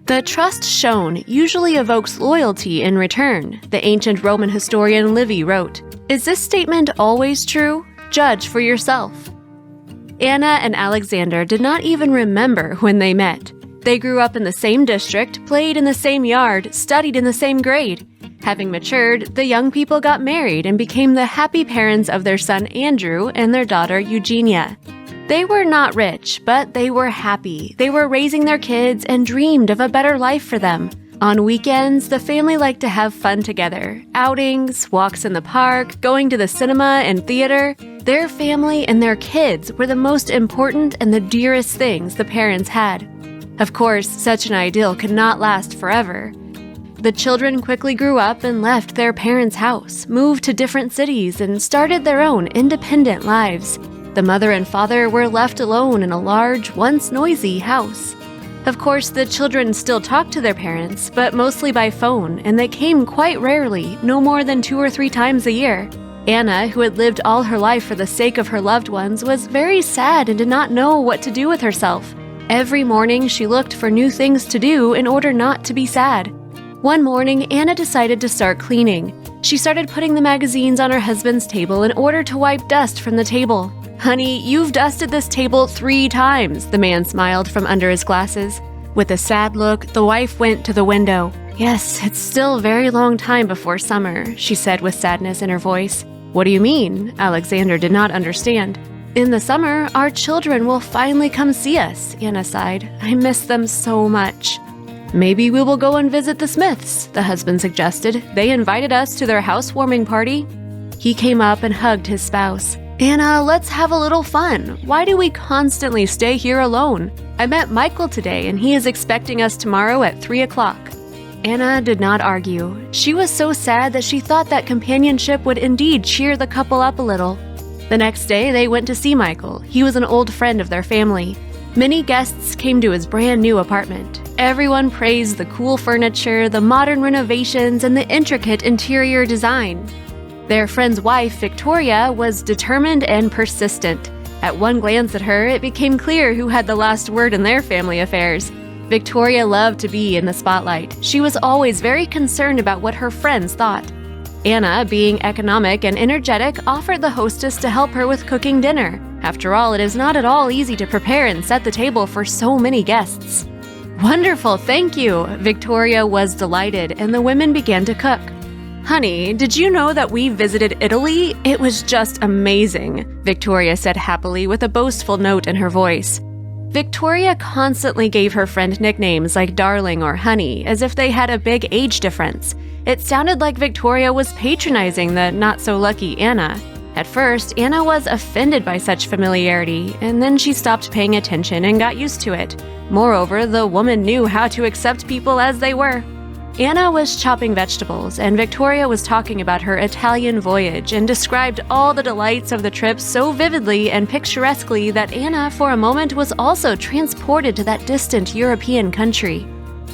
The trust shown usually evokes loyalty in return, the ancient Roman historian Livy wrote. Is this statement always true? Judge for yourself. Anna and Alexander did not even remember when they met. They grew up in the same district, played in the same yard, studied in the same grade. Having matured, the young people got married and became the happy parents of their son Andrew and their daughter Eugenia. They were not rich, but they were happy. They were raising their kids and dreamed of a better life for them. On weekends, the family liked to have fun together. Outings, walks in the park, going to the cinema and theater. Their family and their kids were the most important and the dearest things the parents had. Of course, such an idyll could not last forever. The children quickly grew up and left their parents' house, moved to different cities, and started their own independent lives. The mother and father were left alone in a large, once noisy house. Of course, the children still talked to their parents, but mostly by phone, and they came quite rarely, no more than 2 or 3 times a year. Anna, who had lived all her life for the sake of her loved ones, was very sad and did not know what to do with herself. Every morning, she looked for new things to do in order not to be sad. One morning, Anna decided to start cleaning. She started putting the magazines on her husband's table in order to wipe dust from the table. "Honey, you've dusted this table 3 times, the man smiled from under his glasses. With a sad look, the wife went to the window. "Yes, it's still a very long time before summer," she said with sadness in her voice. "What do you mean?" Alexander did not understand. "In the summer, our children will finally come see us," Anna sighed. "I miss them so much." "Maybe we will go and visit the Smiths," the husband suggested. "They invited us to their housewarming party." He came up and hugged his spouse. "Anna, let's have a little fun. Why do we constantly stay here alone? I met Michael today and he is expecting us tomorrow at 3 o'clock. Anna did not argue. She was so sad that she thought that companionship would indeed cheer the couple up a little. The next day, they went to see Michael. He was an old friend of their family. Many guests came to his brand new apartment. Everyone praised the cool furniture, the modern renovations, and the intricate interior design. Their friend's wife, Victoria, was determined and persistent. At one glance at her, it became clear who had the last word in their family affairs. Victoria loved to be in the spotlight. She was always very concerned about what her friends thought. Anna, being economic and energetic, offered the hostess to help her with cooking dinner. After all, it is not at all easy to prepare and set the table for so many guests. "Wonderful, thank you!" Victoria was delighted, and the women began to cook. "Honey, did you know that we visited Italy? It was just amazing," Victoria said happily with a boastful note in her voice. Victoria constantly gave her friend nicknames like darling or honey, as if they had a big age difference. It sounded like Victoria was patronizing the not-so-lucky Anna. At first, Anna was offended by such familiarity, and then she stopped paying attention and got used to it. Moreover, the woman knew how to accept people as they were. Anna was chopping vegetables, and Victoria was talking about her Italian voyage and described all the delights of the trip so vividly and picturesquely that Anna, for a moment, was also transported to that distant European country.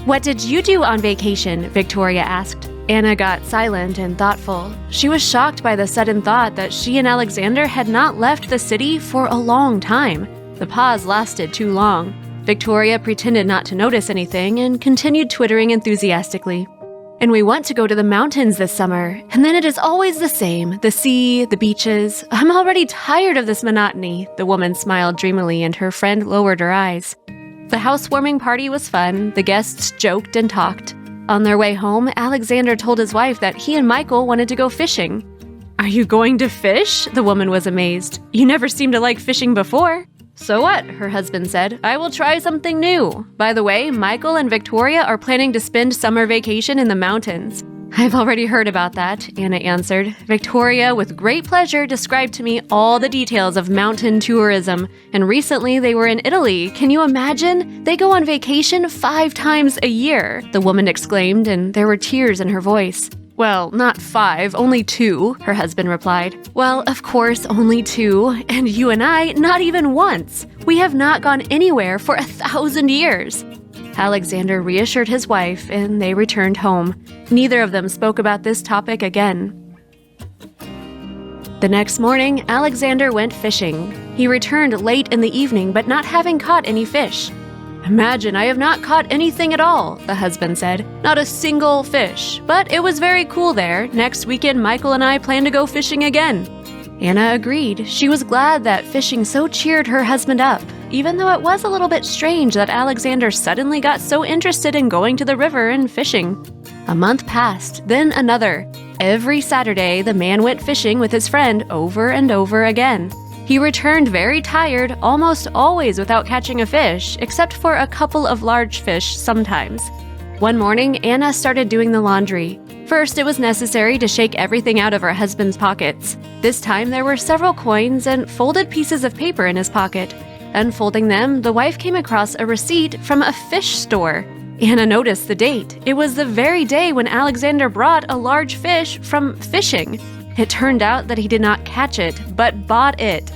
"What did you do on vacation?" Victoria asked. Anna got silent and thoughtful. She was shocked by the sudden thought that she and Alexander had not left the city for a long time. The pause lasted too long. Victoria pretended not to notice anything and continued twittering enthusiastically. "And we want to go to the mountains this summer, and then it is always the same, the sea, the beaches. I'm already tired of this monotony," the woman smiled dreamily and her friend lowered her eyes. The housewarming party was fun, the guests joked and talked. On their way home, Alexander told his wife that he and Michael wanted to go fishing. "Are you going to fish?" The woman was amazed. "You never seemed to like fishing before." "So what?" her husband said. "I will try something new. By the way, Michael and Victoria are planning to spend summer vacation in the mountains." "I've already heard about that," Anna answered. "Victoria, with great pleasure, described to me all the details of mountain tourism, and recently they were in Italy. Can you imagine? They go on vacation 5 times a year," the woman exclaimed, and there were tears in her voice. "Well, not 5, only 2, her husband replied. "Well, of course, only 2, and you and I, not even once. We have not gone anywhere for 1,000 years. Alexander reassured his wife, and they returned home. Neither of them spoke about this topic again. The next morning, Alexander went fishing. He returned late in the evening, but not having caught any fish. "Imagine, I have not caught anything at all," the husband said. "Not a single fish. But it was very cool there. Next weekend, Michael and I plan to go fishing again." Anna agreed. She was glad that fishing so cheered her husband up, even though it was a little bit strange that Alexander suddenly got so interested in going to the river and fishing. A month passed, then another. Every Saturday, the man went fishing with his friend over and over again. He returned very tired, almost always without catching a fish, except for a couple of large fish sometimes. One morning, Anna started doing the laundry. First, it was necessary to shake everything out of her husband's pockets. This time, there were several coins and folded pieces of paper in his pocket. Unfolding them, the wife came across a receipt from a fish store. Anna noticed the date. It was the very day when Alexander brought a large fish from fishing. It turned out that he did not catch it, but bought it.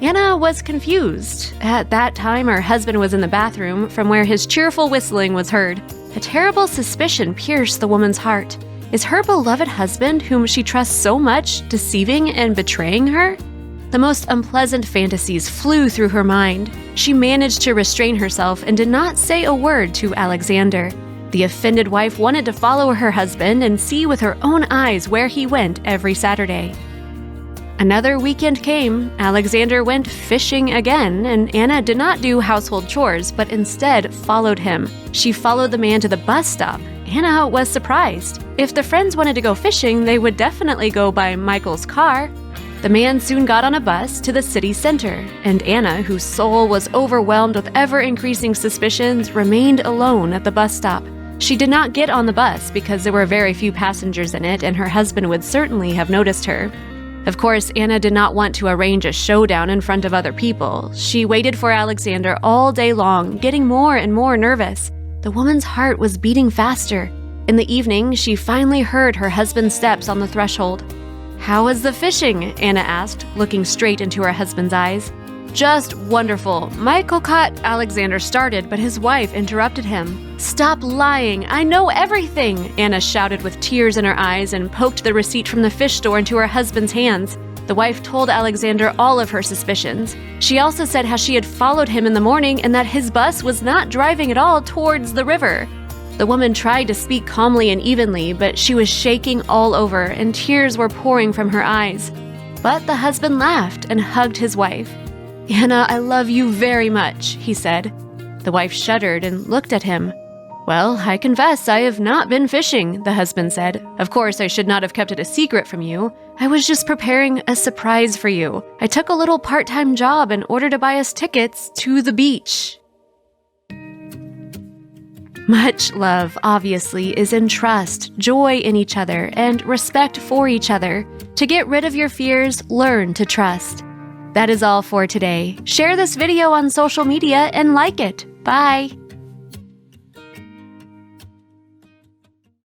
Anna was confused. At that time, her husband was in the bathroom, from where his cheerful whistling was heard. A terrible suspicion pierced the woman's heart. Is her beloved husband, whom she trusts so much, deceiving and betraying her? The most unpleasant fantasies flew through her mind. She managed to restrain herself and did not say a word to Alexander. The offended wife wanted to follow her husband and see with her own eyes where he went every Saturday. Another weekend came. Alexander went fishing again, and Anna did not do household chores, but instead followed him. She followed the man to the bus stop. Anna was surprised. If the friends wanted to go fishing, they would definitely go by Michael's car. The man soon got on a bus to the city center, and Anna, whose soul was overwhelmed with ever-increasing suspicions, remained alone at the bus stop. She did not get on the bus because there were very few passengers in it, and her husband would certainly have noticed her. Of course, Anna did not want to arrange a showdown in front of other people. She waited for Alexander all day long, getting more and more nervous. The woman's heart was beating faster. In the evening, she finally heard her husband's steps on the threshold. "How was the fishing?" Anna asked, looking straight into her husband's eyes. "Just wonderful. Michael caught..." Alexander started, but his wife interrupted him. "Stop lying! I know everything!" Anna shouted with tears in her eyes and poked the receipt from the fish store into her husband's hands. The wife told Alexander all of her suspicions. She also said how she had followed him in the morning and that his bus was not driving at all towards the river. The woman tried to speak calmly and evenly, but she was shaking all over and tears were pouring from her eyes. But the husband laughed and hugged his wife. "Anna, I love you very much," he said. The wife shuddered and looked at him. "Well, I confess I have not been fishing," the husband said. "Of course, I should not have kept it a secret from you. I was just preparing a surprise for you. I took a little part-time job in order to buy us tickets to the beach." Much love, obviously, is in trust, joy in each other, and respect for each other. To get rid of your fears, learn to trust. That is all for today. Share this video on social media and like it. Bye!